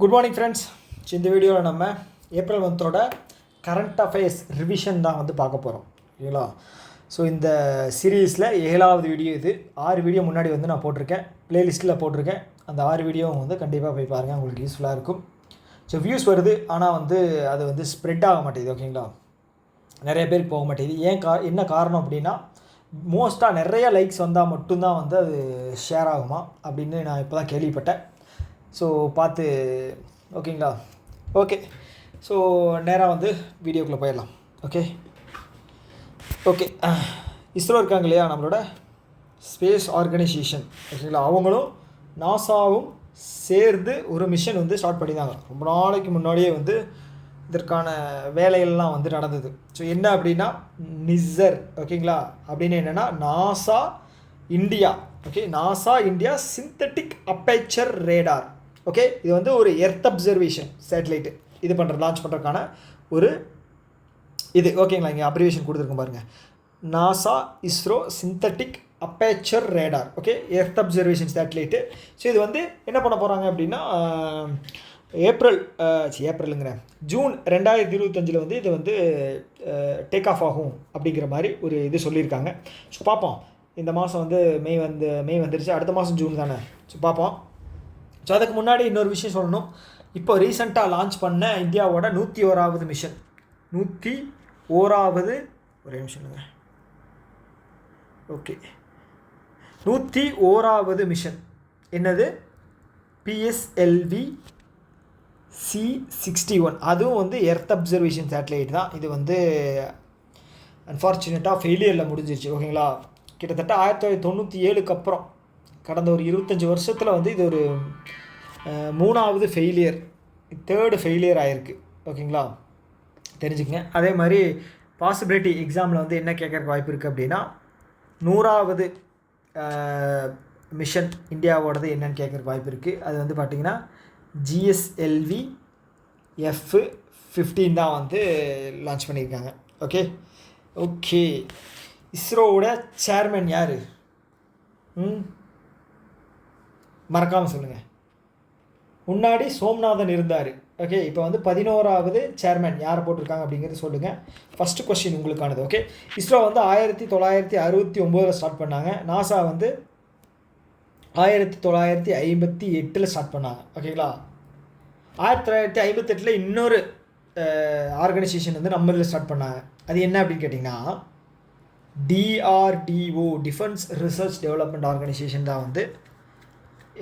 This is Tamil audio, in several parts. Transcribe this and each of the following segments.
Good morning friends. இந்த வீடியோவில் நம்ம ஏப்ரல் மந்தோட கரண்ட் அஃபேர்ஸ் ரிவிஷன் தான் வந்து பார்க்க போகிறோம். ஓகேங்களா? ஸோ இந்த சீரீஸில் 7வது வீடியோ இது. 6 வீடியோ முன்னாடி வந்து நான் போட்டிருக்கேன், ப்ளேலிஸ்ட்டில் போட்டிருக்கேன். அந்த 6 வீடியோவும் வந்து கண்டிப்பாக போய் பாருங்கள், உங்களுக்கு யூஸ்ஃபுல்லாக இருக்கும். ஸோ வியூஸ் வருது, ஆனால் வந்து அது வந்து ஸ்ப்ரெட் ஆக மாட்டேங்குது. ஓகேங்களா? நிறைய பேருக்கு போக மாட்டேங்குது. என்ன காரணம் அப்படின்னா, மோஸ்ட்டாக நிறைய லைக்ஸ் வந்தால் மட்டும்தான் வந்து அது ஷேர் ஆகுமா அப்படின்னு நான் இப்போ தான் கேள்விப்பட்டேன். ஸோ பார்த்து ஓகேங்களா? ஓகே, ஸோ நேராக வந்து வீடியோக்குள்ளே போயிடலாம். ஓகே ஓகே இஸ்ரோ இருக்காங்க இல்லையா, நம்மளோட ஸ்பேஸ் ஆர்கனைசேஷன். ஓகேங்களா? அவங்களும் நாசாவும் சேர்ந்து ஒரு மிஷன் வந்து ஸ்டார்ட் பண்ணியிருந்தாங்க. ரொம்ப நாளைக்கு முன்னாடியே வந்து இதற்கான வேலைகள்லாம் வந்து நடந்தது. ஸோ என்ன அப்படின்னா நிஸ்ஸர். ஓகேங்களா? அப்படின்னு என்னென்னா NASA India. Okay, NASA India synthetic aperture radar. Okay, இது வந்து ஒரு எர்த் அப்சர்வேஷன் சேட்டலைட்டு இது லான்ச் பண்ணுறதுக்கான ஒரு இது. ஓகேங்களா? இங்கே அப்ரிவேஷன் கொடுத்துருக்கோம் பாருங்கள், NASA ISRO synthetic aperture radar. Okay, earth observation satellite. So இது வந்து என்ன பண்ண போகிறாங்க அப்படின்னா ஜூன் 2025 வந்து இது வந்து டேக் ஆஃப் ஆகும் அப்படிங்கிற மாதிரி ஒரு இது சொல்லியிருக்காங்க. ஸோ பார்ப்போம். இந்த மாதம் வந்து மே வந்துருச்சு, அடுத்த மாதம் ஜூன் தானே. ஸோ பார்ப்போம். ஸோ அதுக்கு முன்னாடி இன்னொரு விஷயம் சொல்லணும். இப்போ ரீசெண்டாக லான்ச் பண்ண இந்தியாவோட 101வது மிஷன், 101வது ஒரே நிமிஷம். ஓகே, 101வது மிஷன் என்னது? PSLV C61. அதுவும் வந்து எர்த் அப்சர்வேஷன் சேட்டலைட் தான். இது வந்து அன்ஃபார்ச்சுனேட்டாக ஃபெயிலியரில் முடிஞ்சிருச்சு. ஓகேங்களா? கிட்டத்தட்ட 1997க்கு அப்புறம் கடந்த ஒரு 25 வருஷத்தில் வந்து இது ஒரு 3வது ஃபெயிலியர், 3rd ஃபெயிலியர் ஆகிருக்கு. ஓகேங்களா? தெரிஞ்சுக்கங்க. அதே மாதிரி பாசிபிலிட்டி எக்ஸாமில் வந்து என்ன கேட்குறக்கு வாய்ப்பு இருக்குது அப்படின்னா, 100வது மிஷன் இந்தியாவோடது என்னென்னு கேட்குறக்கு வாய்ப்பு இருக்குது. அது வந்து பார்த்திங்கன்னா GSLV F-15 தான் வந்து லான்ச் பண்ணியிருக்காங்க. ஓகே ஓகே இஸ்ரோவோட சேர்மன் யார்? மறக்காமல் சொல்லுங்கள். முன்னாடி சோம்நாதன் இருந்தார். ஓகே, இப்போ வந்து 11வது சேர்மன் யாரை போட்டிருக்காங்க அப்படிங்கிறது சொல்லுங்கள். ஃபஸ்ட்டு கொஸ்டின் உங்களுக்கானது. ஓகே, இஸ்ரோ வந்து 1969 ஸ்டார்ட் பண்ணாங்க. நாசா வந்து 1958 ஸ்டார்ட் பண்ணாங்க. ஓகேங்களா? 1958 இன்னொரு ஆர்கனைசேஷன் வந்து நம்ம இதில் ஸ்டார்ட் பண்ணாங்க. அது என்ன அப்படின்னு கேட்டிங்கன்னா DRDO, defence research development organisation தான் வந்து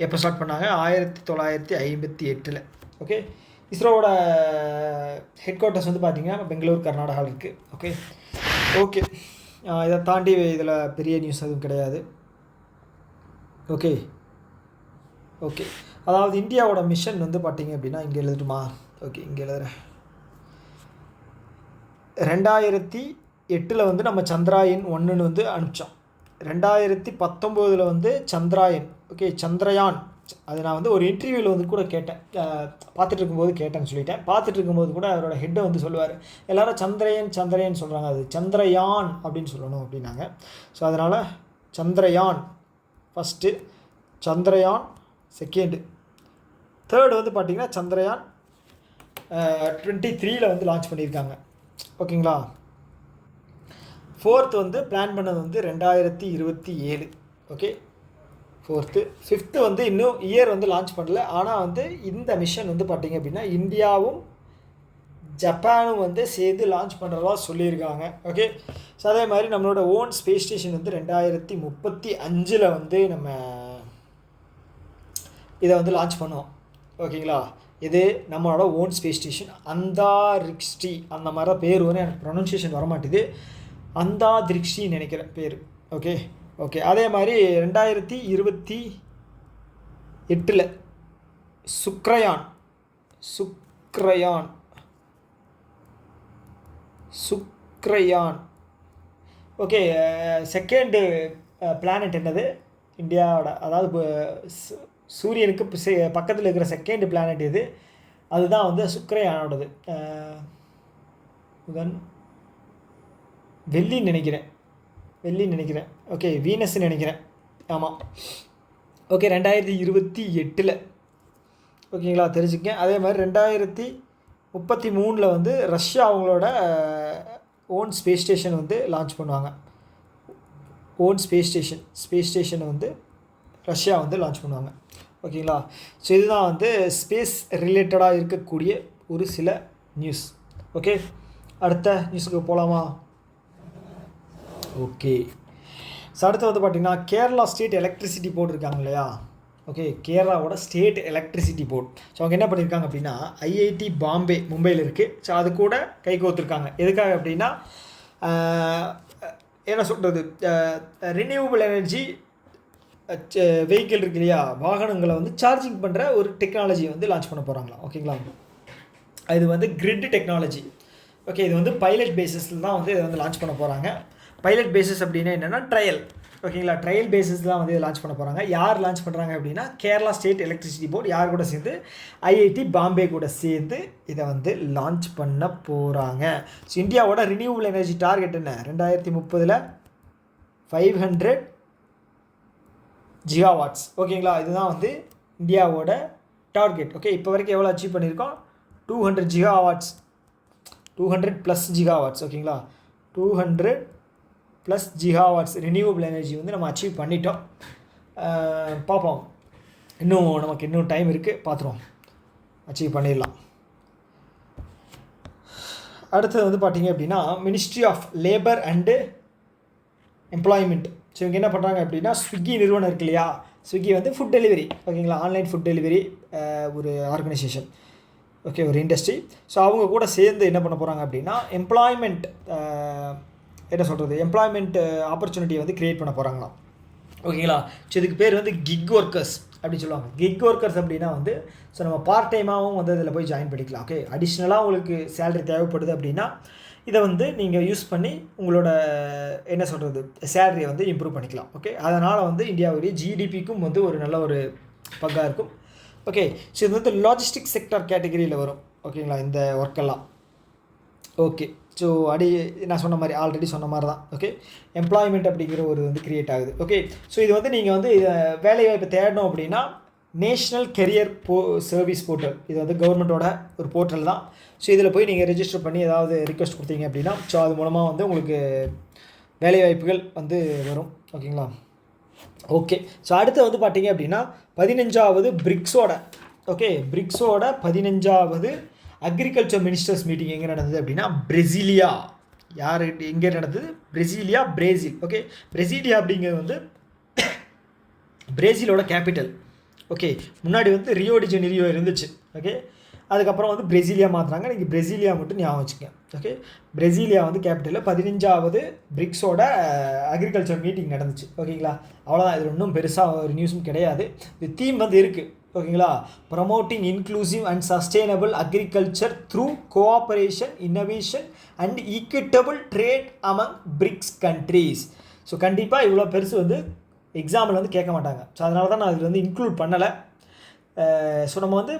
எப்போ ஸ்டார்ட் பண்ணாங்க? 1958. ஓகே, இஸ்ரோவோட ஹெட் குவார்ட்டர்ஸ் வந்து பார்த்திங்கன்னா பெங்களூர், கர்நாடகாவில் இருக்குது. ஓகே ஓகே இதை தாண்டி இதில் பெரிய நியூஸ் எதுவும் கிடையாது. ஓகே ஓகே அதாவது இந்தியாவோட மிஷன் வந்து பார்த்திங்க அப்படின்னா இங்கே எழுதட்டுமா? ஓகே, இங்கே எழுதுகிறேன். 2008 வந்து நம்ம சந்திராயன் 1 வந்து அனுப்பிச்சோம். 2019 வந்து சந்திராயன். ஓகே, சந்திரயான். அது நான் வந்து ஒரு இன்டர்வியூவில் வந்து கூட கேட்டேன், பார்த்துட்டு இருக்கும்போது கேட்டேன்னு சொல்லிட்டேன். பார்த்துட்டு இருக்கும்போது கூட அவரோட ஹெட்டை வந்து சொல்லுவார், எல்லோரும் சந்திரயான் சொல்கிறாங்க, அது சந்திரயான் அப்படின்னு சொல்லணும் அப்படின்னாங்க. ஸோ அதனால் Chandrayaan first, Chandrayaan second, third வந்து பார்த்திங்கன்னா சந்திரயான் 23 வந்து லான்ச் பண்ணியிருக்காங்க. ஓகேங்களா? 4th வந்து பிளான் பண்ணது வந்து 2027. Okay, 4th. 5th வந்து இன்னும் இயர் வந்து லான்ச் பண்ணல. ஆனால் வந்து இந்த மிஷன் வந்து பார்த்திங்க அப்படின்னா இந்தியாவும் ஜப்பானும் வந்து சேர்ந்து லான்ச் பண்ணுறதா சொல்லியிருக்காங்க. ஓகே, ஸோ அதே மாதிரி நம்மளோட ஓன் ஸ்பேஸ் ஸ்டேஷன் வந்து 2035 வந்து நம்ம இதை வந்து லான்ச் பண்ணுவோம். ஓகேங்களா? இது நம்மளோட ஓன் ஸ்பேஸ் ஸ்டேஷன் அந்தாரிக்ஸ்டி, அந்த மாதிரி தான் பேர் வந்து எனக்கு ப்ரொனன்சியேஷன் வரமாட்டேது. அந்தாதிரிக்ஷின்னு நினைக்கிறேன் பேர். ஓகே ஓகே அதே மாதிரி 2028 சுக்ரயான். ஓகே, செகண்டு பிளானட் என்னது இந்தியாவோட, அதாவது சூரியனுக்கு பக்கத்தில் இருக்கிற செகண்ட் பிளானட் இது. அதுதான் வந்து சுக்ரயானோடது. வெள்ளின்னு நினைக்கிறேன். ஓகே, வீனஸ்ன்னு நினைக்கிறேன். ஆமாம். ஓகே, 2028 ஓகேங்களா, தெரிஞ்சுக்கங்க. அதே மாதிரி 2033 வந்து ரஷ்யா அவங்களோட ஓன் ஸ்பேஸ் ஸ்டேஷன் வந்து லான்ச் பண்ணுவாங்க. ஓன் ஸ்பேஸ் ஸ்டேஷனை வந்து ரஷ்யா வந்து லான்ச் பண்ணுவாங்க. ஓகேங்களா, ஸோ இதுதான் வந்து ஸ்பேஸ் ரிலேட்டடாக இருக்கக்கூடிய ஒரு சில நியூஸ். ஓகே, அடுத்த நியூஸுக்கு போகலாமா? ஓகே, ஸோ அடுத்து வந்து பார்த்திங்கன்னா கேரளா ஸ்டேட் எலக்ட்ரிசிட்டி போர்டு இருக்காங்க இல்லையா? ஓகே, கேரளாவோட ஸ்டேட் எலக்ட்ரிசிட்டி போர்டு. ஸோ அவங்க என்ன பண்ணியிருக்காங்க அப்படின்னா ஐஐடி பாம்பே மும்பையில் இருக்குது. ஸோ அது கூட கை கோர்த்துருக்காங்க. எதுக்காக அப்படின்னா என்ன சொல்கிறது, ரினியூவபிள் எனர்ஜி வெஹிக்கிள் இருக்கு இல்லையா, வாகனங்களை வந்து சார்ஜிங் பண்ணுற ஒரு டெக்னாலஜியை வந்து லான்ச் பண்ண போகிறாங்களா. ஓகேங்களா, இது வந்து கிரிட் டெக்னாலஜி. ஓகே, இது வந்து பைலட் பேசிஸில் தான் வந்து இதை வந்து லான்ச் பண்ண போகிறாங்க. பைலட் பேசிஸ் அப்படின்னா என்னென்னா ட்ரையல். ஓகேங்களா, ட்ரையல் பேசிஸ் தான் வந்து இதை லான்ச் பண்ண போகிறாங்க. யார் லான்ச் பண்ணுறாங்க அப்படின்னா கேரளா ஸ்டேட் எலக்ட்ரிசிட்டி போர்டு. யார் கூட சேர்ந்து? ஐஐடி பாம்பே கூட சேர்ந்து இதை வந்து லான்ச் பண்ண போகிறாங்க. ஸோ இந்தியாவோட ரினியூவபிள் எனர்ஜி டார்கெட் என்ன? 2030 500 ஜிகாவாட்ஸ். ஓகேங்களா, இதுதான் வந்து இந்தியாவோட டார்கெட். ஓகே, இப்போ வரைக்கும் எவ்வளோ அச்சீவ் பண்ணியிருக்கோம்? 200 ஜிகாவாட்ஸ், 200+ ஜிகாவாட்ஸ். ஓகேங்களா, 200+ ஜிகாவாட்ஸ் ரினியூவபிள் எனர்ஜி வந்து நம்ம அச்சீவ் பண்ணிட்டோம். பார்ப்போம், நமக்கு இன்னும் டைம் இருக்குது, பார்த்துருவோம், அச்சீவ் பண்ணிடலாம். அடுத்தது வந்து பார்த்திங்க அப்படின்னா ministry of labour and employment. So இவங்க என்ன பண்ணுறாங்க அப்படின்னா ஸ்விக்கி நிறுவனம் இருக்கு இல்லையா, ஸ்விக்கி வந்து ஃபுட் டெலிவரி. ஓகேங்களா, ஆன்லைன் ஃபுட் டெலிவரி ஒரு ஆர்கனைசேஷன். ஓகே, ஒரு இண்டஸ்ட்ரி. ஸோ அவங்க கூட சேர்ந்து என்ன பண்ண போகிறாங்க அப்படின்னா எம்ப்ளாய்மெண்ட் ஆப்பர்ச்சுனிட்டியை வந்து க்ரியேட் பண்ண போகிறாங்களாம். ஓகேங்களா, ஸோ இதுக்கு பேர் வந்து கிக் ஒர்க்கர்ஸ் அப்படின்னு சொல்லுவாங்க. கிக் ஒர்க்கர்ஸ் அப்படின்னா வந்து ஸோ நம்ம பார்ட் டைமாகவும் வந்து அதில் போய் ஜாயின் பண்ணிக்கலாம். ஓகே, அடிஷ்னலாக உங்களுக்கு சேலரி தேவைப்படுது அப்படின்னா இதை வந்து நீங்கள் யூஸ் பண்ணி உங்களோட என்ன சொல்கிறது சேலரியை வந்து இம்ப்ரூவ் பண்ணிக்கலாம். ஓகே, அதனால் வந்து இந்தியாவுடைய ஜிடிபிக்கும் வந்து ஒரு நல்ல ஒரு பங்காக இருக்கும். ஓகே, ஸோ இது வந்து லாஜிஸ்டிக் செக்டர் கேட்டகரியில் வரும். ஓகேங்களா, இந்த ஒர்க்கெல்லாம். ஓகே, ஸோ நான் சொன்ன மாதிரி ஆல்ரெடி சொன்ன மாதிரி தான். ஓகே, எம்ப்ளாய்மெண்ட் அப்படிங்கிற ஒரு வந்து க்ரியேட் ஆகுது. ஓகே, ஸோ இது வந்து நீங்கள் வந்து இதை வேலைவாய்ப்பு தேடணும் அப்படின்னா நேஷ்னல் கெரியர் சர்வீஸ் போர்ட்டல், இது வந்து கவர்மெண்ட்டோட ஒரு போர்ட்டல் தான். ஸோ இதில் போய் நீங்கள் ரெஜிஸ்டர் பண்ணி ஏதாவது ரிக்வெஸ்ட் கொடுத்தீங்க அப்படின்னா ஸோ அது மூலமாக வந்து உங்களுக்கு வேலைவாய்ப்புகள் வந்து வரும். ஓகேங்களா, ஓகே, ஸோ அடுத்து வந்து பார்த்தீங்க அப்படின்னா 15வது பிரிக்ஸோட 15வது அக்ரிகல்ச்சர் மினிஸ்டர்ஸ் மீட்டிங் எங்கே நடந்தது அப்படின்னா பிரேசிலியா. எங்கே நடந்தது? பிரேசில். ஓகே, பிரேசிலியா அப்படிங்கிறது வந்து பிரேசிலோட கேபிட்டல். ஓகே, முன்னாடி வந்து ரியோ டி ஜெனிரியோ இருந்துச்சு. ஓகே, அதுக்கப்புறம் வந்து பிரேசிலியா மாற்றுறாங்க. நீங்கள் பிரேசிலியா மட்டும் ஞாபகம் வச்சுக்கோங்க. ஓகே, பிரேசிலியா வந்து கேபிட்டலில் 15வது பிரிக்ஸோட அக்ரிகல்ச்சர் மீட்டிங் நடந்துச்சு. ஓகேங்களா, அவ்வளோதான். இதில் இன்னும் பெருசாக ஒரு நியூஸும் கிடையாது. இது தீம் வந்து இருக்குது. ஓகேங்களா, promoting inclusive and sustainable agriculture through cooperation innovation and equitable trade among BRICS countries. So கண்டிப்பாக இவ்வளோ பெருசு வந்து எக்ஸாம்பிள் வந்து கேட்க மாட்டாங்க. ஸோ அதனால தான் நான் இதில் வந்து இன்க்ளூட் பண்ணலை. ஸோ நம்ம வந்து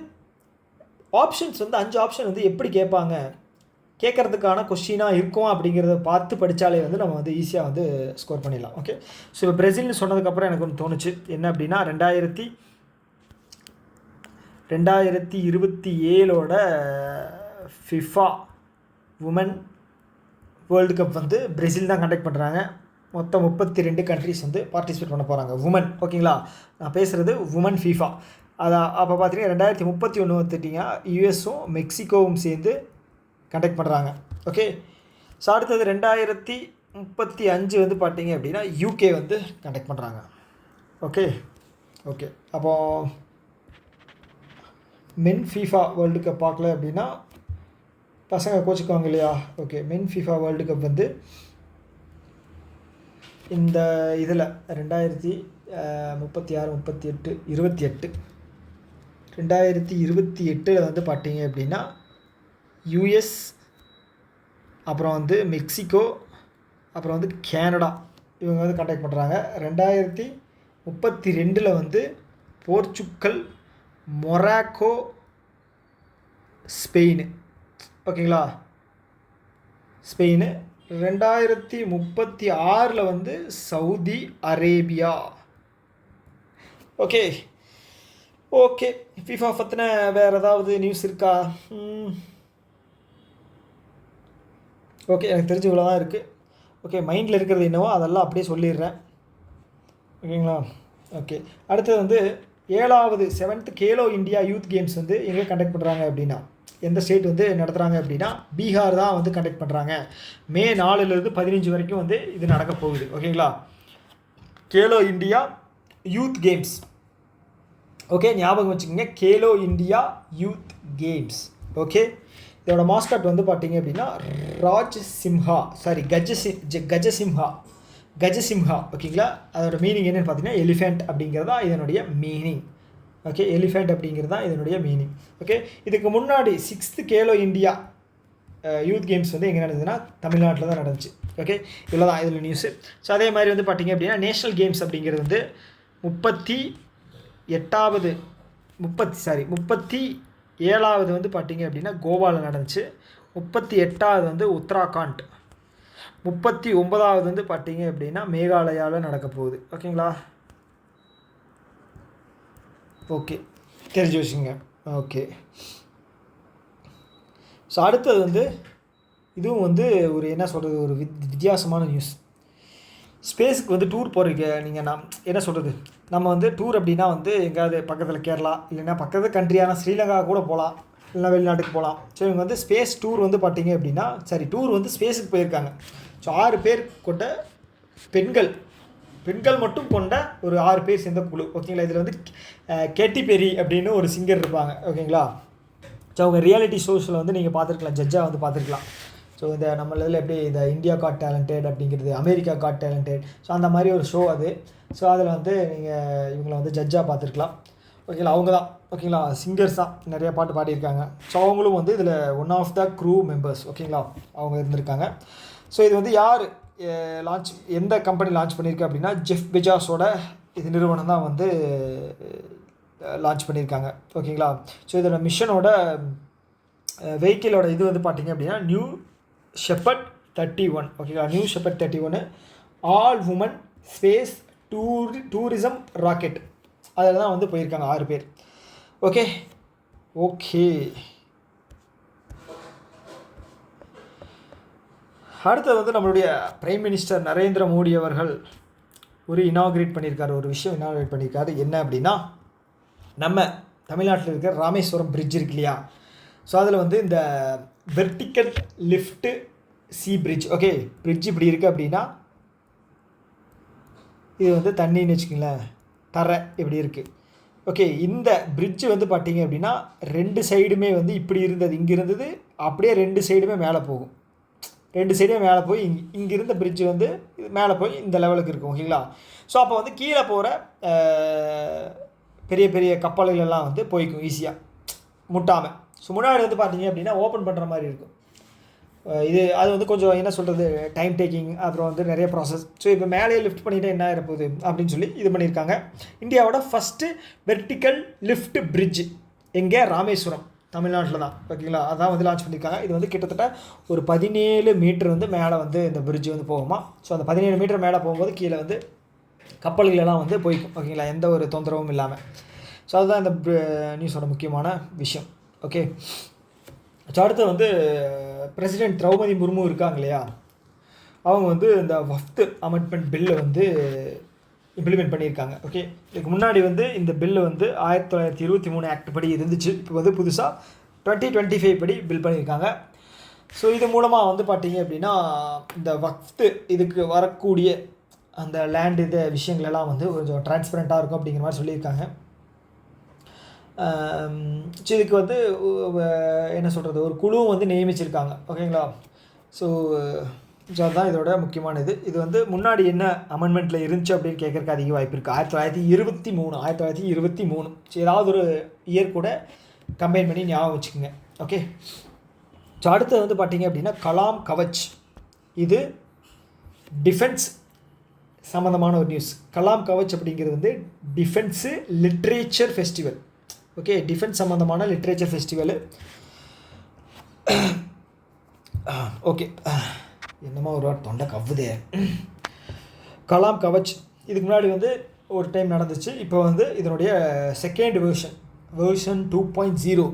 ஆப்ஷன்ஸ் வந்து 5 ஆப்ஷன் வந்து எப்படி கேட்குறதுக்கான கொஸ்டினாக இருக்கும் அப்படிங்கிறத பார்த்து படித்தாலே வந்து நம்ம வந்து ஈஸியாக வந்து ஸ்கோர் பண்ணிடலாம். ஓகே, ஸோ இப்போ பிரேசில்னு சொன்னதுக்கப்புறம் எனக்கு ஒன்று தோணுச்சு. என்ன அப்படின்னா 2027 ஃபிஃபா உமன் வேர்ல்டு கப் வந்து பிரேசில் தான் கண்டக்ட் பண்ணுறாங்க. மொத்தம் 32 கண்ட்ரிஸ் வந்து பார்ட்டிசிபேட் பண்ண போகிறாங்க உமன். ஓகேங்களா, நான் பேசுகிறது உமன் ஃபீஃபா. அப்போ பார்த்தீங்கன்னா 2031 வந்துட்டிங்கன்னா யூஎஸும் மெக்சிகோவும் சேர்ந்து கண்டக்ட் பண்ணுறாங்க. ஓகே, ஸோ அடுத்தது 2035 வந்து பார்த்தீங்க அப்படின்னா யூகே வந்து கண்டக்ட் பண்ணுறாங்க. ஓகே, அப்போது மென் ஃபீஃபா வேர்ல்டு கப் பார்க்கல அப்படின்னா பசங்க கோச்சுக்குவாங்க இல்லையா. ஓகே, மென் ஃபீஃபா வேர்ல்டு கப் வந்து இந்த இதில் 2028 வந்து பார்த்தீங்க அப்படின்னா யூஎஸ், அப்புறம் வந்து மெக்சிகோ, அப்புறம் வந்து கேனடா இவங்க வந்து கண்டக்ட் பண்ணுறாங்க. 2032 வந்து போர்ச்சுக்கல், மொராக்கோ, ஸ்பெயின். ஓகேங்களா, ஸ்பெயின். 2036 வந்து சவுதி அரேபியா. ஓகே, ஃபிஃபா பற்றின வேறு ஏதாவது நியூஸ் இருக்கா? ஓகே, எனக்கு தெரிஞ்ச இவ்வளோ தான் இருக்குது. ஓகே, மைண்டில் இருக்கிறது என்னவோ அதெல்லாம் அப்படியே சொல்லிடுறேன். ஓகேங்களா? ஓகே, அடுத்தது வந்து 7வது 7th Khelo India youth games வந்து எங்கே கண்டக்ட் பண்ணுறாங்க அப்படின்னா, எந்த ஸ்டேட் வந்து நடத்துகிறாங்க அப்படின்னா பீகார் தான் வந்து கண்டக்ட் பண்ணுறாங்க. மே 4லேருந்து 15 வரைக்கும் வந்து இது நடக்க போகுது. ஓகேங்களா? Khelo India youth games. Okay, ஞாபகம் வச்சுக்கோங்க, Khelo India youth games. Okay, இதோட மாஸ்காட் வந்து பார்த்தீங்க அப்படின்னா கஜசிம்ஹா. ஓகேங்களா? அதோட மீனிங் என்னென்னு பார்த்தீங்கன்னா எலிஃபெண்ட் அப்படிங்கிறது தான் இதனுடைய மீனிங். ஓகே, எலிஃபெண்ட் அப்படிங்கிறது தான் இதனுடைய மீனிங். ஓகே, இதுக்கு முன்னாடி 6th Khelo India youth games வந்து எங்கே நடந்ததுன்னா தமிழ்நாட்டில் தான் நடந்துச்சு. ஓகே, இவ்வளோ தான் இதில் நியூஸு. ஸோ அதே மாதிரி வந்து பார்த்திங்க அப்படின்னா நேஷ்னல் கேம்ஸ் அப்படிங்கிறது வந்து 37வது வந்து பார்த்திங்க அப்படின்னா கோவாவில் நடந்துச்சு. 38வது வந்து உத்தராகண்ட். 39வது வந்து பார்த்திங்க அப்படின்னா மேகாலயாவில் நடக்க போகுது. ஓகேங்களா? ஓகே, தெரிஞ்சு வச்சுங்க. ஓகே, ஸோ அடுத்தது வந்து இதுவும் வந்து ஒரு என்ன சொல்கிறது, ஒரு வித்தியாசமான நியூஸ். ஸ்பேஸுக்கு வந்து டூர் போகிறீங்க நீங்கள். என்ன சொல்கிறது, நம்ம வந்து டூர் அப்படின்னா வந்து எங்கேயாவது பக்கத்தில் கேரளா இல்லைன்னா பக்கத்து கண்ட்ரியான ஸ்ரீலங்கா கூட போகலாம், இல்லைனா வெளிநாட்டுக்கு போகலாம். ஸோ இவங்க வந்து ஸ்பேஸ் டூர் வந்து பார்த்திங்க அப்படின்னா டூர் வந்து ஸ்பேஸுக்கு போயிருக்காங்க. ஸோ 6 பேர் கொண்ட பெண்கள் மட்டும் கொண்ட ஒரு 6 பேர் சேர்ந்த குழு. ஓகேங்களா? இதில் வந்து கேட்டி பெரி அப்படின்னு ஒரு சிங்கர் இருப்பாங்க. ஓகேங்களா? ஸோ அவங்க ரியாலிட்டி ஷோஸில் வந்து நீங்கள் பார்த்துருக்கலாம், ஜட்ஜாக வந்து பார்த்துருக்கலாம். ஸோ இந்த நம்ம இதில் எப்படி இந்த இந்தியா காட் டேலண்டட் அப்படிங்கிறது, அமெரிக்கா காட் டேலண்டட், ஸோ அந்த மாதிரி ஒரு ஷோ அது. ஸோ அதில் வந்து நீங்கள் இவங்களை வந்து ஜட்ஜாக பார்த்துருக்கலாம். ஓகேங்களா? அவங்க தான் ஓகேங்களா சிங்கர்ஸ் தான், நிறையா பாட்டு பாடியிருக்காங்க. ஸோ அவங்களும் வந்து இதில் one of the crew members. ஓகேங்களா? அவங்க இருந்திருக்காங்க. ஸோ இது வந்து யார் எந்த கம்பெனி லான்ச் பண்ணியிருக்கு அப்படின்னா ஜெஃப் பெஜாஸோட இது நிறுவனம் தான் வந்து லான்ச் பண்ணியிருக்காங்க. ஓகேங்களா? ஸோ இதோட மிஷனோட வெஹிக்கிளோட இது வந்து பார்த்திங்க அப்படின்னா நியூ ஷெப்பர்ட் 31. ஓகேங்களா? New Shepard 31 all woman space tourism rocket. அதில் தான் வந்து போயிருக்காங்க 6 பேர். ஓகே, அடுத்தது வந்து நம்மளுடைய பிரைம் மினிஸ்டர் நரேந்திர மோடி அவர்கள் ஒரு இனாக்ரேட் பண்ணியிருக்காரு. என்ன அப்படின்னா, நம்ம தமிழ்நாட்டில் இருக்கிற ராமேஸ்வரம் பிரிட்ஜ் இருக்கு இல்லையா? ஸோ அதில் வந்து இந்த vertical lift sea bridge. Okay, bridge இப்படி இருக்குது அப்படின்னா இது வந்து தண்ணின்னு வச்சுக்கோங்களேன், தரை இப்படி இருக்குது. ஓகே, இந்த பிரிட்ஜு வந்து பார்த்திங்க அப்படின்னா 2 சைடுமே வந்து இப்படி இருந்தது, இங்கே இருந்தது, அப்படியே 2 சைடுமே மேலே போகும். 2 சைடுமே மேலே போய் இங்கிருந்த பிரிட்ஜு வந்து மேலே போய் இந்த லெவலுக்கு இருக்கும். ஓகேங்களா? ஸோ அப்போ வந்து கீழே போகிற பெரிய பெரிய கப்பல்களெல்லாம் வந்து போய்க்கும் ஈஸியாக முட்டாமல். ஸோ முன்னாடி வந்து பார்த்திங்க அப்படின்னா ஓப்பன் பண்ணுற மாதிரி இருக்கும். அது வந்து கொஞ்சம் என்ன சொல்கிறது, டைம் டேக்கிங், அப்புறம் வந்து நிறைய ப்ராசஸ். ஸோ இப்போ மேலேயே லிஃப்ட் பண்ணிவிட்டு என்ன ஆகிருப்போகுது அப்படின்னு சொல்லி இது பண்ணியிருக்காங்க. இந்தியாவோட ஃபஸ்ட்டு வெர்டிக்கல் லிஃப்ட் பிரிட்ஜ் எங்கே? ராமேஸ்வரம், தமிழ்நாட்டில் தான். ஓகேங்களா? அதான் வந்து லான்ச் பண்ணியிருக்காங்க. இது வந்து கிட்டத்தட்ட ஒரு 17 மீட்டர் வந்து மேலே வந்து இந்த பிரிட்ஜ் வந்து போகுமா. ஸோ அந்த 17 மீட்டர் மேலே போகும்போது கீழே வந்து கப்பல்களெல்லாம் வந்து போய்க்கும். ஓகேங்களா? எந்த ஒரு தொந்தரவும் இல்லாமல். ஸோ அதுதான் இந்த நியூஸோட முக்கியமான விஷயம். ஓகே, ஸோ அடுத்து வந்து பிரசிடெண்ட் திரௌபதி முர்மு இருக்காங்க இல்லையா, அவங்க வந்து இந்த வஃப்த் அமெண்ட்மெண்ட் பில்லை வந்து இம்ப்ளிமெண்ட் பண்ணியிருக்காங்க. ஓகே, இதுக்கு முன்னாடி வந்து இந்த பில்லு வந்து 1923 ஆக்ட் படி இருந்துச்சு. இப்போ வந்து புதுசாக 2025 படி பில் பண்ணியிருக்காங்க. ஸோ இது மூலமாக வந்து பார்த்திங்க அப்படின்னா இந்த வக்ஃப்த்து இதுக்கு வரக்கூடிய அந்த லேண்ட் இது விஷயங்களெல்லாம் வந்து கொஞ்சம் டிரான்ஸ்பரண்ட்டாக இருக்கும் அப்படிங்கிற மாதிரி சொல்லியிருக்காங்க. ஸோ இதுக்கு வந்து என்ன சொல்கிறது, ஒரு குழுவும் வந்து நியமிச்சிருக்காங்க. ஓகேங்களா? ஸோ அதுதான் இதோட முக்கியமான இது வந்து முன்னாடி என்ன அமெண்ட்மெண்ட்டில் இருந்துச்சு அப்படின்னு கேட்குறக்கு அதிக வாய்ப்பு இருக்குது. 1923 ஸோ ஏதாவது ஒரு இயர் கூட கம்பைன் பண்ணி ஞாபகம் வச்சுக்கோங்க. ஓகே, ஸோ அடுத்தது வந்து பார்த்திங்க அப்படின்னா கலாம் கவச். இது டிஃபென்ஸ் சம்மந்தமான ஒரு நியூஸ். கலாம் கவச் அப்படிங்கிறது வந்து defence literature festival. Okay, defence சம்மந்தமான லிட்ரேச்சர் ஃபெஸ்டிவலு. ஓகே, என்னமோ ஒரு தொண்டை கவ்வுதே. கலாம் கவச் இதுக்கு முன்னாடி வந்து ஒரு டைம் நடந்துச்சு. இப்போ வந்து இதனுடைய second version version 2.0.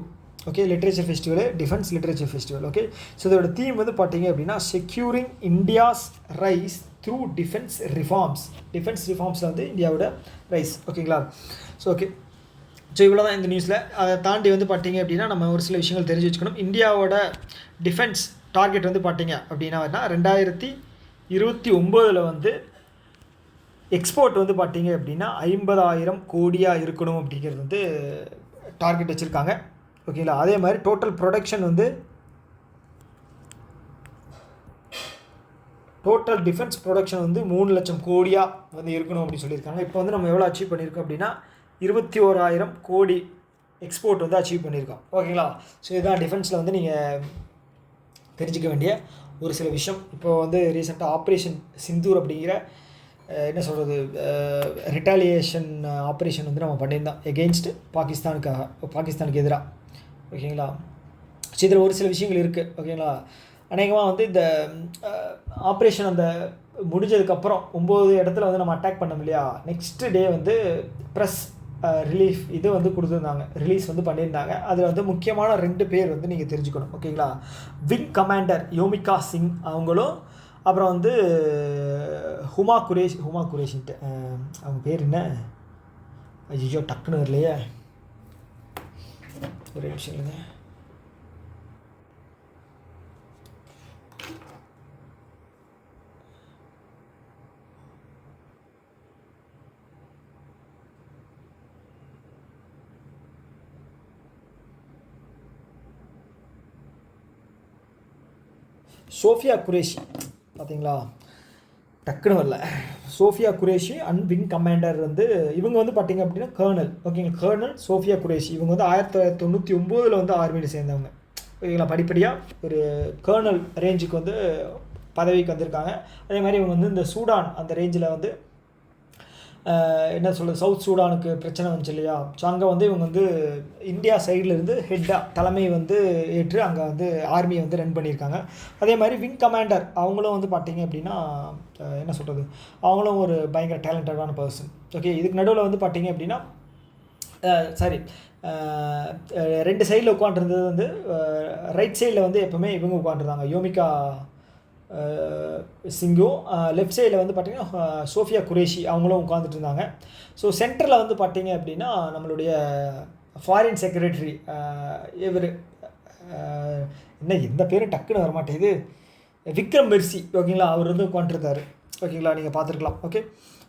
Okay, literature festival, defence literature festival. Okay, so இதோட தீம் வந்து பார்த்தீங்க அப்படின்னா securing India's rise through defence reforms. Defence ரிஃபார்ம்ஸில் வந்து இந்தியாவோட ரைஸ். ஓகேங்களா? ஸோ ஓகே, ஸோ இவ்வளோ தான் இந்த நியூஸில். அதை தாண்டி வந்து பார்த்தீங்க அப்படின்னா நம்ம ஒரு சில விஷயங்கள் தெரிஞ்சு வச்சுக்கணும். இந்தியாவோட டிஃபென்ஸ் டார்கெட் வந்து பார்த்தீங்க அப்படின்னா 2029 வந்து எக்ஸ்போர்ட் வந்து பார்த்தீங்க அப்படின்னா 50,000 கோடியாக இருக்கணும் அப்படிங்கிறது வந்து டார்கெட் வச்சுருக்காங்க. ஓகேங்களா? அதே மாதிரி டோட்டல் ப்ரொடக்ஷன் வந்து டோட்டல் டிஃபென்ஸ் ப்ரொடக்ஷன் வந்து 3 லட்சம் கோடியாக வந்து இருக்கணும் அப்படின்னு சொல்லியிருக்காங்க. இப்போ வந்து நம்ம எவ்வளோ அச்சீவ் பண்ணியிருக்கோம் அப்படின்னா 21,000 கோடி எக்ஸ்போர்ட் வந்து அச்சீவ் பண்ணியிருக்கோம். ஓகேங்களா? ஸோ இதுதான் டிஃபென்ஸில் வந்து நீங்கள் தெரிஞ்சிக்க வேண்டிய ஒரு சில விஷயம். இப்போ வந்து ரீசெண்டாக ஆப்ரேஷன் சிந்தூர் அப்படிங்கிற என்ன சொல்கிறது ரிட்டாலியேஷன் ஆப்ரேஷன் வந்து நம்ம பண்ணியிருந்தோம் எகெயின்ஸ்ட் பாகிஸ்தானுக்கு எதிராக. ஓகேங்களா? ஸோ இதில் ஒரு சில விஷயங்கள் இருக்குது. ஓகேங்களா? அநேகமாக வந்து இந்த ஆப்ரேஷன் அந்த முடிஞ்சதுக்கப்புறம் 9 இடத்துல வந்து நம்ம அட்டாக் பண்ணோம் இல்லையா, நெக்ஸ்ட் டே வந்து ப்ரெஸ் ரிலீஃப் இது வந்து கொடுத்துருந்தாங்க, ரிலீஸ் வந்து பண்ணியிருந்தாங்க. அதில் வந்து முக்கியமான 2 பேர் வந்து நீங்கள் தெரிஞ்சுக்கணும். ஓகேங்களா? விங் கமாண்டர் யோமிகா சிங் அவங்களும், அப்புறம் வந்து ஹுமா குரேஷின்ட்டு அவங்க பேர் என்ன, ஐயோ டக்குன்னு இல்லையே, ஒரே விஷயம் இல்லைங்க. சோஃபியா குரேஷி, பார்த்தீங்களா டக்குன்னு வரல. Sofia Qureshi and wing commander வந்து இவங்க வந்து பார்த்தீங்க அப்படின்னா கர்னல். ஓகேங்களா? கர்னல் சோஃபியா குரேஷி இவங்க வந்து 1999 வந்து ஆர்மியில் சேர்ந்தவங்க. ஓகேங்களா? படிப்படியாக ஒரு கர்னல் ரேஞ்சுக்கு வந்து பதவிக்கு வந்திருக்காங்க. அதே மாதிரி இவங்க வந்து இந்த சூடான் அந்த ரேஞ்சில் வந்து என்ன சொல்கிறது, சவுத் சூடானுக்கு பிரச்சனை வந்துச்சு இல்லையா, ஸோ அங்கே வந்து இவங்க வந்து இந்தியா சைட்லேருந்து ஹெட்டாக தலைமை வந்து ஏற்று அங்கே வந்து ஆர்மியை வந்து ரன் பண்ணியிருக்காங்க. அதே மாதிரி விங் கமாண்டர் அவங்களும் வந்து பார்த்தீங்க அப்படின்னா என்ன சொல்கிறது, அவங்களும் ஒரு பயங்கர டேலண்டடான பர்சன். ஓகே, இதுக்கு நடுவில் வந்து பார்த்தீங்க அப்படின்னா சாரி 2 சைடில் உட்காந்துருந்தது வந்து ரைட் சைடில் வந்து எப்போவுமே இவங்க உட்காந்துருந்தாங்க யோமிகா சிங்கும், லெஃப்ட் சைடில் வந்து பார்த்திங்கன்னா சோஃபியா குரேஷி அவங்களும் உட்காந்துட்டு இருந்தாங்க. ஸோ சென்டரில் வந்து பார்த்திங்க அப்படின்னா நம்மளுடைய ஃபாரின் செக்ரட்டரி இவர் என்ன எந்த பேரும் டக்குன்னு வரமாட்டேது, விக்ரம் மிர்சி. ஓகேங்களா? அவர் வந்து உட்காந்துருந்தார். ஓகேங்களா? நீங்கள் பார்த்துருக்கலாம். ஓகே,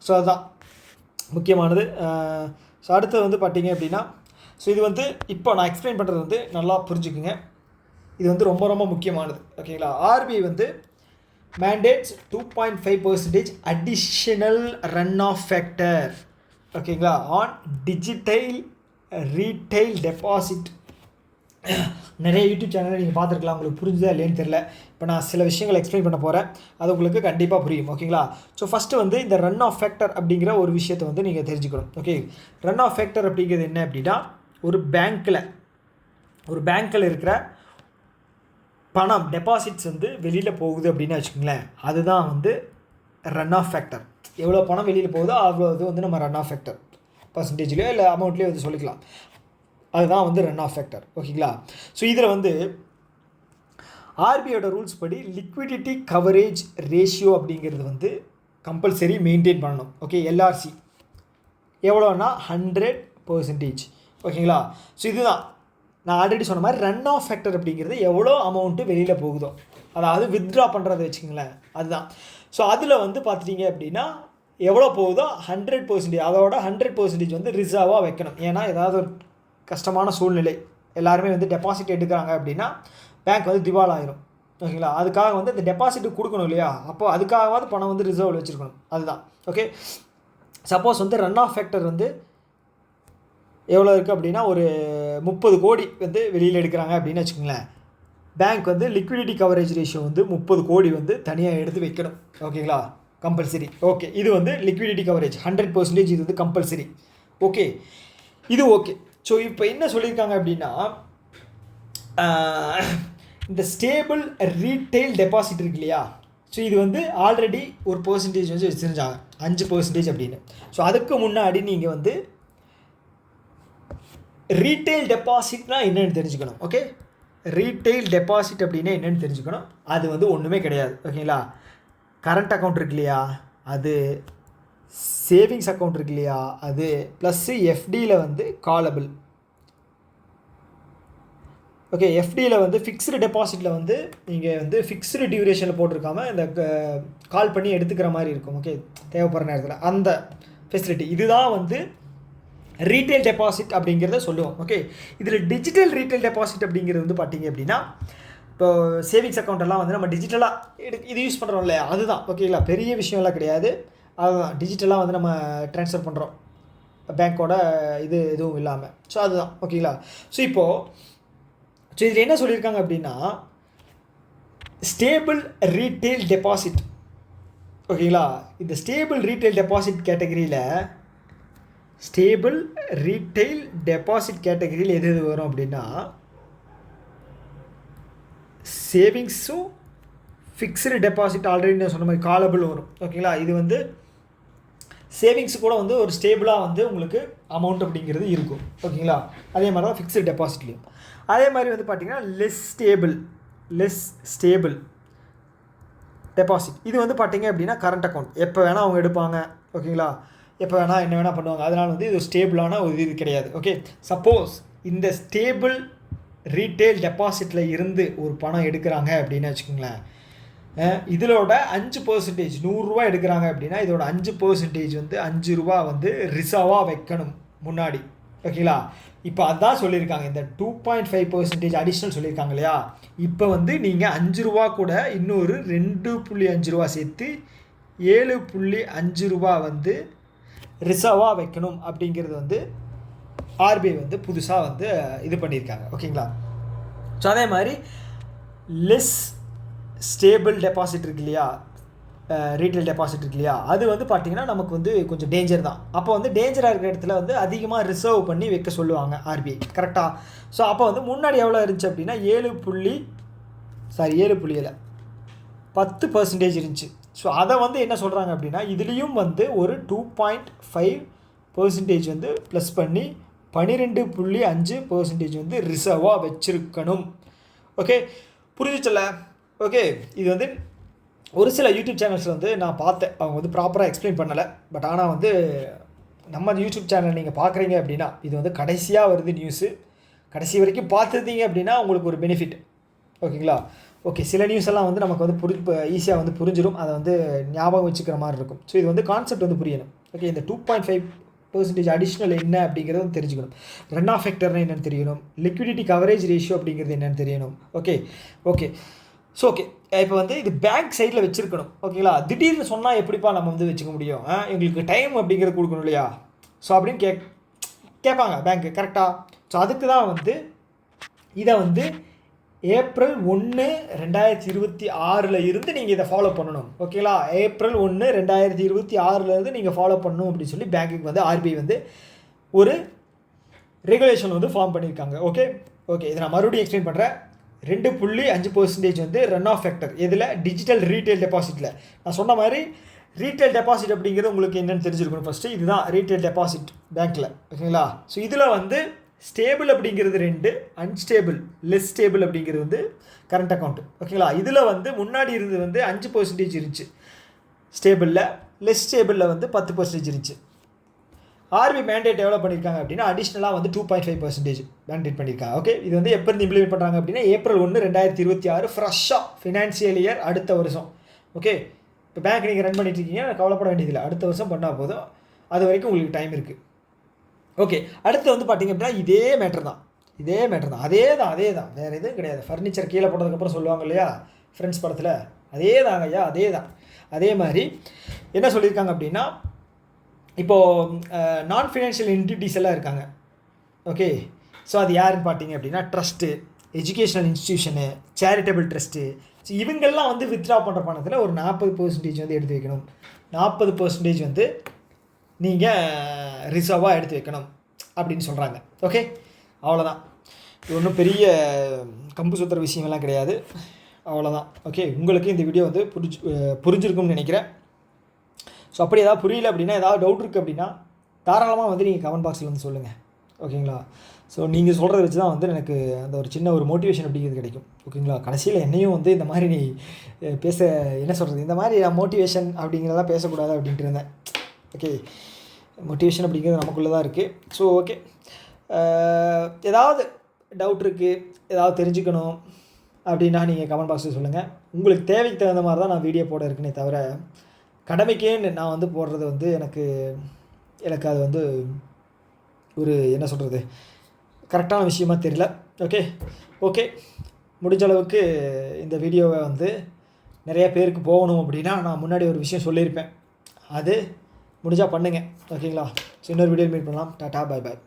ஸோ அதுதான் முக்கியமானது. ஸோ அடுத்தது வந்து பார்த்திங்க அப்படின்னா ஸோ இது வந்து இப்போ நான் எக்ஸ்பிளைன் பண்ணுறது வந்து நல்லா புரிஞ்சுக்குங்க. இது வந்து ரொம்ப ரொம்ப முக்கியமானது. ஓகேங்களா? ஆர்பிஐ வந்து mandates 2.5% additional runoff factor. ஓகேங்களா? On digital retail deposit. நிறைய யூடியூப் சேனலில் நீங்கள் பார்த்துருக்கலாம், உங்களுக்கு புரிஞ்சுதா இல்லைன்னு தெரில. இப்போ நான் சில விஷயங்கள் எக்ஸ்பிளைன் பண்ண போகிறேன், அது உங்களுக்கு கண்டிப்பாக புரியும். ஓகேங்களா? ஸோ ஃபஸ்ட்டு வந்து இந்த ரன் ஆஃப் ஃபேக்டர் அப்படிங்கிற ஒரு விஷயத்தை வந்து நீங்கள் தெரிஞ்சுக்கணும். ஓகே, ரன் ஆஃப் ஃபேக்டர் அப்படிங்கிறது என்ன அப்படின்னா, ஒரு பேங்க்கில் இருக்கிற பணம் டெபாசிட்ஸ் வந்து வெளியில் போகுது அப்படின்னு வச்சுக்கோங்களேன், அதுதான் வந்து ரன் ஆஃப் ஃபேக்டர். எவ்வளோ பணம் வெளியில் போகுதோ அவ்வளோ இது வந்து நம்ம ரன் ஆஃப் ஃபேக்டர் பர்சன்டேஜ்லேயோ இல்லை அமௌண்ட்லேயோ வந்து சொல்லிக்கலாம். அதுதான் வந்து ரன் ஆஃப் ஃபேக்டர். ஓகேங்களா? ஸோ இதில் வந்து ஆர்பிஐயோட ரூல்ஸ் படி லிக்விடிட்டி கவரேஜ் ரேஷியோ அப்படிங்கிறது வந்து கம்பல்சரி மெயின்டைன் பண்ணணும். ஓகே, எல்ஆர்சி எவ்வளோன்னா 100%. ஓகேங்களா? ஸோ இதுதான் நான் ஆல்ரெடி சொன்ன மாதிரி ரன் ஆஃப் ஃபேக்டர் அப்படிங்கிறது எவ்வளோ அமௌண்ட்டு வெளியில் போகுதோ, அதாவது வித்ட்ரா பண்ணுறதை வச்சுக்கோங்களேன், அதுதான். ஸோ அதில் வந்து பார்த்துட்டிங்க அப்படின்னா எவ்வளோ போகுதோ 100%, அதோட 100% வந்து ரிசர்வாக வைக்கணும். ஏன்னா ஏதாவது ஒரு கஷ்டமான சூழ்நிலை, எல்லாருமே வந்து டெபாசிட் எடுக்கிறாங்க அப்படின்னா பேங்க் வந்து திவால் ஆயிரும். ஓகேங்களா? அதுக்காக வந்து இந்த டெபாசிட்டு கொடுக்கணும் இல்லையா, அப்போ அதுக்காகவாது பணம் வந்து ரிசர்வில் வச்சுருக்கணும், அதுதான். ஓகே, சப்போஸ் வந்து ரன் ஆஃப் ஃபேக்டர் வந்து எவ்வளோ இருக்குது அப்படின்னா ஒரு 30 கோடி வந்து வெளியில் எடுக்கிறாங்க அப்படின்னு வச்சுக்கோங்களேன், பேங்க் வந்து லிக்விடிட்டி கவரேஜ் ரேஷியோ வந்து 30 கோடி வந்து தனியாக எடுத்து வைக்கணும். ஓகேங்களா? கம்பல்சரி. ஓகே, இது வந்து லிக்விடிட்டி கவரேஜ் 100%, இது வந்து கம்பல்சரி. ஓகே, இது ஓகே. ஸோ இப்போ என்ன சொல்லியிருக்காங்க அப்படின்னா, இந்த ஸ்டேபிள் ரீட்டைல் டெபாசிட் இருக்கு இல்லையா, ஸோ இது வந்து ஆல்ரெடி ஒரு பர்சன்டேஜ் வந்து வச்சுருந்தாங்க 5% அப்படின்னு. ஸோ அதுக்கு முன்னாடி நீங்கள் வந்து ரீட்டெயில் டெபாசிட்னா என்னென்னு தெரிஞ்சுக்கணும். ஓகே, ரீட்டெயில் டெபாசிட் அப்படின்னா என்னென்னு தெரிஞ்சுக்கணும். அது வந்து ஒன்றுமே கிடையாது. ஓகேங்களா, கரண்ட் அக்கௌண்ட் இருக்கு இல்லையா, அது சேவிங்ஸ் அக்கௌண்ட் இருக்கு இல்லையா, அது ப்ளஸ்ஸு எஃப்டியில் வந்து காலபிள். ஓகே, எஃப்டியில் வந்து ஃபிக்ஸ்டு டெபாசிட்டில் வந்து நீங்கள் வந்து ஃபிக்ஸ்டு டியூரேஷனில் போட்டிருக்காமல் இந்த கால் பண்ணி எடுத்துக்கிற மாதிரி இருக்கும். ஓகே, தேவைப்படுற நேரத்தில் அந்த ஃபெசிலிட்டி இதுதான் வந்து ரீட்டெயில் டெபாசிட் அப்படிங்கிறத சொல்லுவோம். ஓகே, இதில் டிஜிட்டல் ரீட்டெயில் டெபாசிட் அப்படிங்கிறது வந்து பார்த்திங்க அப்படின்னா இப்போ சேவிங்ஸ் அக்கௌண்ட்டெல்லாம் வந்து நம்ம டிஜிட்டலாக இது யூஸ் பண்ணுறோம் இல்லையா, அதுதான். ஓகேங்களா, பெரிய விஷயம்லாம் கிடையாது, அதுதான் டிஜிட்டலாக வந்து நம்ம ட்ரான்ஸ்ஃபர் பண்ணுறோம் பேங்க்கோட இது எதுவும் இல்லாமல். ஸோ அதுதான். ஓகேங்களா, ஸோ இதில் என்ன சொல்லியிருக்காங்க அப்படின்னா ஸ்டேபிள் ரீட்டெயில் டெபாசிட். ஓகேங்களா, இந்த ஸ்டேபிள் ரீட்டெயில் டெபாசிட் கேட்டகரியில் எது வரும் அப்படின்னா சேவிங்ஸும் ஃபிக்ஸ்டு டெபாசிட் ஆல்ரெடி நான் சொன்ன மாதிரி காலபிள் வரும். ஓகேங்களா, இது வந்து சேவிங்ஸ் கூட வந்து ஒரு ஸ்டேபிளாக வந்து உங்களுக்கு அமௌண்ட் அப்படிங்கிறது இருக்கும். ஓகேங்களா, அதே மாதிரி தான் ஃபிக்ஸ்டு டெபாசிட்லேயும். அதே மாதிரி வந்து பார்த்திங்கன்னா லெஸ் ஸ்டேபிள் டெபாசிட். இது வந்து பார்த்திங்க அப்படின்னா கரண்ட் அக்கௌண்ட் எப்போ வேணால் அவங்க எடுப்பாங்க. ஓகேங்களா, எப்போ வேணால் என்ன வேணால் பண்ணுவாங்க. அதனால் வந்து இது ஸ்டேபிளான ஒரு இது கிடையாது. ஓகே, சப்போஸ் இந்த ஸ்டேபிள் ரீட்டெயில் டெபாசிட்டில் இருந்து ஒரு பணம் எடுக்கிறாங்க அப்படின்னு வச்சுக்கோங்களேன், இதோட 5% 100 ரூபா எடுக்கிறாங்க அப்படின்னா இதோட 5% வந்து 5 ரூபா வந்து ரிசர்வாக வைக்கணும் முன்னாடி. ஓகேங்களா, இப்போ அதான் சொல்லியிருக்காங்க, இந்த 2.5% அடிஷ்னல் சொல்லியிருக்காங்க இல்லையா. இப்போ வந்து நீங்கள் 5 ரூபா கூட இன்னொரு 2.5 ரூபா சேர்த்து 7.5 ரூபா வந்து ரிசர்வாக வைக்கணும் அப்படிங்கிறது வந்து ஆர்பிஐ வந்து புதுசாக வந்து இது பண்ணியிருக்காங்க. ஓகேங்களா, ஸோ அதே மாதிரி லெஸ் ஸ்டேபிள் டெபாசிட் இருக்கு இல்லையா, ரீட்டெயில் டெபாசிட் இருக்கு இல்லையா, அது வந்து பார்த்திங்கன்னா நமக்கு வந்து கொஞ்சம் டேஞ்சர் தான். அப்போ வந்து டேஞ்சராக இருக்கிற இடத்துல வந்து அதிகமாக ரிசர்வ் பண்ணி வைக்க சொல்லுவாங்க ஆர்பிஐ. கரெக்டாக. ஸோ அப்போ வந்து முன்னாடி எவ்வளோ இருந்துச்சு அப்படின்னா 10% இருந்துச்சு. ஸோ அதை வந்து என்ன சொல்கிறாங்க அப்படின்னா இதுலேயும் வந்து ஒரு 2.5% வந்து ப்ளஸ் பண்ணி 12.5% வந்து ரிசர்வாக வச்சுருக்கணும். ஓகே, புரிஞ்சிச்சல. ஓகே, இது வந்து ஒரு சில யூடியூப் சேனல்ஸில் வந்து நான் பார்த்தேன், அவங்க வந்து ப்ராப்பராக எக்ஸ்பிளைன் பண்ணலை. பட் ஆனால் வந்து நம்ம யூடியூப் சேனல் நீங்கள் பார்க்குறீங்க அப்படின்னா இது வந்து கடைசியாக வருது நியூஸு, கடைசி வரைக்கும் பார்த்துருந்தீங்க அப்படின்னா உங்களுக்கு ஒரு பெனிஃபிட். ஓகேங்களா, ஓகே, சில நியூஸ் எல்லாம் வந்து நமக்கு வந்து ஈஸியாக வந்து புரிஞ்சிடும், அதை வந்து ஞாபகம் வச்சுக்கிற மாதிரி இருக்கும். ஸோ இது வந்து கான்செப்ட் வந்து புரியணும். ஓகே, இந்த 2.5% அடிஷ்னல் என்ன அப்படிங்கிறது வந்து தெரிஞ்சுக்கணும். ரன் ஆஃப் ஃபேக்டர்னு என்னென்னு தெரியணும், லிக்விடிட்டி கவரேஜ் ரேஷியோ அப்படிங்கிறது என்னென்னு தெரியணும். ஓகே, ஸோ ஓகே, இப்போ வந்து இது பேங்க் சைடில் வச்சுருக்கணும். ஓகேங்களா, திடீர்னு சொன்னால் எப்படிப்பா நம்ம வந்து வச்சுக்க முடியும், எங்களுக்கு டைம் அப்படிங்கிறது கொடுக்கணும் இல்லையா. ஸோ அப்படின்னு கேட்பாங்க பேங்க்கு. கரெக்டாக. ஸோ அதுக்கு தான் வந்து இதை வந்து April 1, 2026 இருந்து நீங்கள் இதை ஃபாலோ பண்ணணும். ஓகேங்களா, April 1, 2026 நீங்கள் ஃபாலோ பண்ணணும் அப்படின்னு சொல்லி பேங்க்குக்கு வந்து ஆர்பிஐ வந்து ஒரு ரெகுலேஷன் வந்து ஃபார்ம் பண்ணியிருக்காங்க. ஓகே, இதை நான் மறுபடியும் எக்ஸ்பிளைன் பண்ணுறேன். 2.5% வந்து ரன் ஆஃப் ஃபேக்டர் இதில் டிஜிட்டல் ரீட்டெயில் டெபாசிட்டில். நான் சொன்ன மாதிரி ரீட்டெயில் டெபாசிட் அப்படிங்கிறது உங்களுக்கு என்னென்னு தெரிஞ்சிருக்கணும். ஃபஸ்ட்டு இதுதான் ரீட்டெயில் டெபாசிட் பேங்க்கில். ஓகேங்களா, ஸோ இதில் வந்து ஸ்டேபிள் அப்படிங்கிறது 2, அன்ஸ்டேபிள் லெஸ் ஸ்டேபிள் அப்படிங்கிறது வந்து கரண்ட் அக்கௌண்ட்டு. ஓகேங்களா, இதில் வந்து முன்னாடி இருந்து வந்து 5% இருந்துச்சு ஸ்டேபிளில், லெஸ் ஸ்டேபிளில் வந்து 10% இருந்துச்சு. ஆர்பிஐ மேண்டேட் எவ்வளோ பண்ணியிருக்காங்க அப்படின்னா அடிஷ்னலாக வந்து 2.5% மேண்டேட் பண்ணியிருக்காங்க. ஓகே, இது வந்து எப்போ இருந்து இம்ப்ளிமெண்ட் பண்ணுறாங்க அப்படின்னா April 1, 2026 ஃப்ரெஷ்ஷாக ஃபினான்ஷியல் இயர் அடுத்த வருஷம். ஓகே, இப்போ பேங்க் நீங்கள் ரன் பண்ணிட்டு இருக்கீங்க, கவலைப்பட வேண்டியதில்லை, அடுத்த வருஷம் பண்ணால் போதும், அது வரைக்கும் உங்களுக்கு டைம் இருக்குது. ஓகே, அடுத்து வந்து பார்த்திங்க அப்படின்னா இதே மேட்ரு தான், அதே தான் வேறு எதுவும் கிடையாது. ஃபர்னிச்சர் கீழே போட்டதுக்கப்புறம் சொல்லுவாங்க இல்லையா ஃப்ரெண்ட்ஸ் படத்தில், அதே தாங்க ஐயா, அதே மாதிரி என்ன சொல்லியிருக்காங்க அப்படின்னா இப்போது நான் ஃபினான்ஷியல் என்டிட்டிஸ் எல்லாம் இருக்காங்க. ஓகே, ஸோ அது யாருன்னு பார்த்தீங்க அப்படின்னா trust, educational institution, charitable trust. So இவங்கெல்லாம் வந்து வித்ட்ரா பண்ணுற பணத்தில் ஒரு 40% வந்து எடுத்து வைக்கணும். 40% வந்து நீங்கள் ரிசர்வாக எடுத்து வைக்கணும் அப்படின்னு சொல்கிறாங்க. ஓகே, அவ்வளோதான். இது ஒன்றும் பெரிய கம்பு சுற்றுற விஷயமெல்லாம் கிடையாது, அவ்வளோதான். ஓகே, உங்களுக்கு இந்த வீடியோ வந்து புரிஞ்சிருக்கும்னு நினைக்கிறேன். ஸோ அப்படி ஏதாவது புரியல அப்படின்னா, ஏதாவது டவுட் இருக்குது அப்படின்னா தாராளமாக வந்து நீங்கள் கமெண்ட் பாக்ஸில் வந்து சொல்லுங்கள். ஓகேங்களா? ஸோ நீங்கள் சொல்கிறத வச்சு தான் வந்து எனக்கு அந்த ஒரு சின்ன ஒரு மோட்டிவேஷன் அப்படிங்கிறது கிடைக்கும். ஓகேங்களா? கடைசியில் என்னையும் வந்து இந்த மாதிரி நீ பேச என்ன சொல்கிறது, இந்த மாதிரி நான் மோட்டிவேஷன் அப்படிங்கிறதெல்லாம் பேசக்கூடாது அப்படின்ட்டு இருந்தேன். ஓகே, மோட்டிவேஷன் அப்படிங்கிறது நமக்குள்ளே தான் இருக்குது. ஸோ ஓகே, ஏதாவது டவுட் இருக்குது, ஏதாவது தெரிஞ்சுக்கணும் அப்படின்னா நீங்கள் கமெண்ட் பாக்ஸில் சொல்லுங்கள். உங்களுக்கு தேவைக்கு தகுந்த மாதிரி தான் நான் வீடியோ போட இருக்குன்னே தவிர கடமைக்கேன்னு நான் வந்து போடுறது வந்து எனக்கு அது வந்து ஒரு என்ன சொல்கிறது கரெக்டான விஷயமா தெரியல. ஓகே, முடிஞ்ச அளவுக்கு இந்த வீடியோவை வந்து நிறைய பேருக்கு போகணும் அப்படின்னா நான் முன்னாடி ஒரு விஷயம் சொல்லியிருப்பேன், அது முடிஞ்சால் பண்ணுங்கள். ஓகேங்களா? ஸோ இன்னொரு வீடியோ மீட் பண்ணலாம். டாடா, பாய் பாய்.